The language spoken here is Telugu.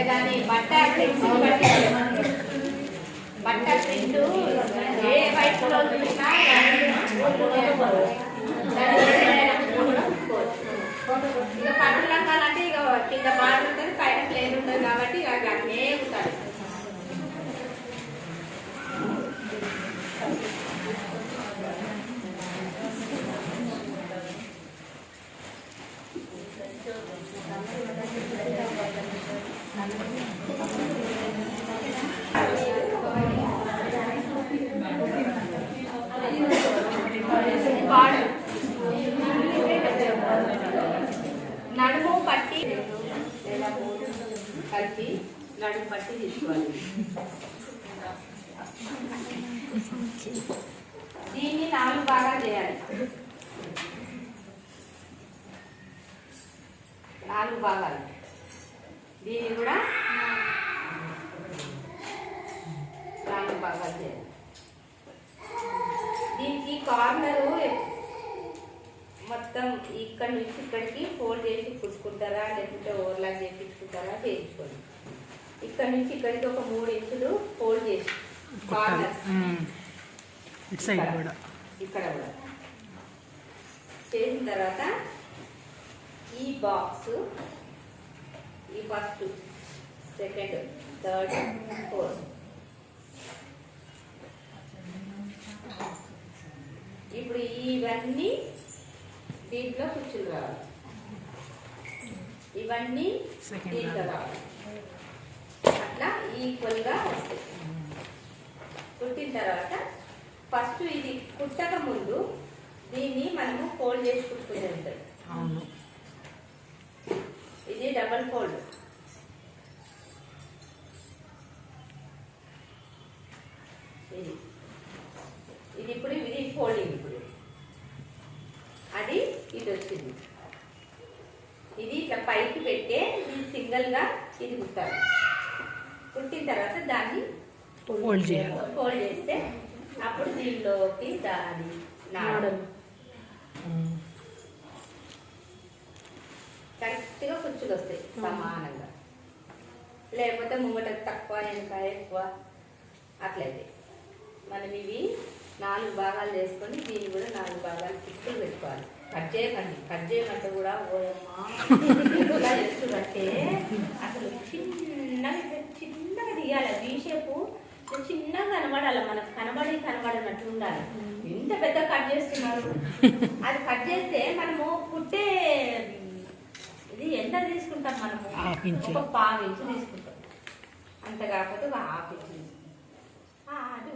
దాని బట్ట ప్రింట్ ఏ వయసులో చూసినా ఇక పట్టు లంగాలంటే ఇక కింద బార్డర్ ఉంటుంది, పైన ప్లేన్ ఉంటుంది కాబట్టి ఇక అట్లే ఉంటారు. నడుము పట్టి కలిపి నడుము పట్టి తీసుకోవాలి. దీన్ని 4 భాగాలు చేయాలి. 4 భాగాలు. దీన్ని కూడా 4 భాగాలు చేయాలి. దీనికి కార్నరు మొత్తం ఇక్కడ నుంచి ఇక్కడికి ఫోల్డ్ చేసి కుట్టుకుంటారా, లేకుంటే ఓవర్లాక్ చేయించుకుంటారా చేయించుకోండి. ఇక్కడ నుంచి ఇక్కడికి ఒక 3 ఇంచులు ఫోల్డ్ చేసి కార్నర్ ఇక్కడ కూడా చేసిన తర్వాత ఈ బాక్స్ ఈ ఫస్ట్, సెకండ్, థర్డ్, ఫోర్త్ ఇప్పుడు ఇవన్నీ దీంట్లో కుచ్చులు రావాలి. ఇవన్నీ దీంట్లో రావాలి. అట్లా ఈక్వల్గా వస్తాయి. కుట్టిన తర్వాత ఫస్ట్ ఇది కుట్టక ముందు దీన్ని మనము ఫోల్డ్ చేసి కుట్టుకునే ఉంటుంది. ఇది డబల్ ఫోల్డ్. ఇది ఇప్పుడు ఇది ఫోల్డింగ్. ఇప్పుడు అది ఇది వచ్చింది. ఇది ఇట్లా పైకి పెట్టే ఇది సింగిల్గా ఇది కుట్టాలి. కుట్టిన తర్వాత దాన్ని ఫోల్డ్ చేస్తే అప్పుడు దీనిలోకి దాని నాడం కరెక్ట్గా కుచ్చులు వస్తాయి సమానంగా. లేకపోతే ముంగట తక్కువ వెనక ఎక్కువ అట్లయితే మనం ఇవి 4 భాగాలు చేసుకొని దీన్ని కూడా 4 భాగాలు కుచ్చులు పెట్టుకోవాలి. కట్ చేయమంటే కూడా ఓయమ్మా చేస్తుందంటే అసలు చిన్నగా తీయాలి. వీ షేపు చిన్నగా కనబడాలి, మనకు కనబడినట్టు ఉండాలి. ఇంత పెద్ద కట్ చేస్తున్నారు. అది కట్ చేస్తే మనము కుట్టే ఇది ఎంత తీసుకుంటాం, మనము ఒక 1/2 ఇంచు తీసుకుంటాం. అంత కాకపోతే ఒక 1/2 ఇంచు. అది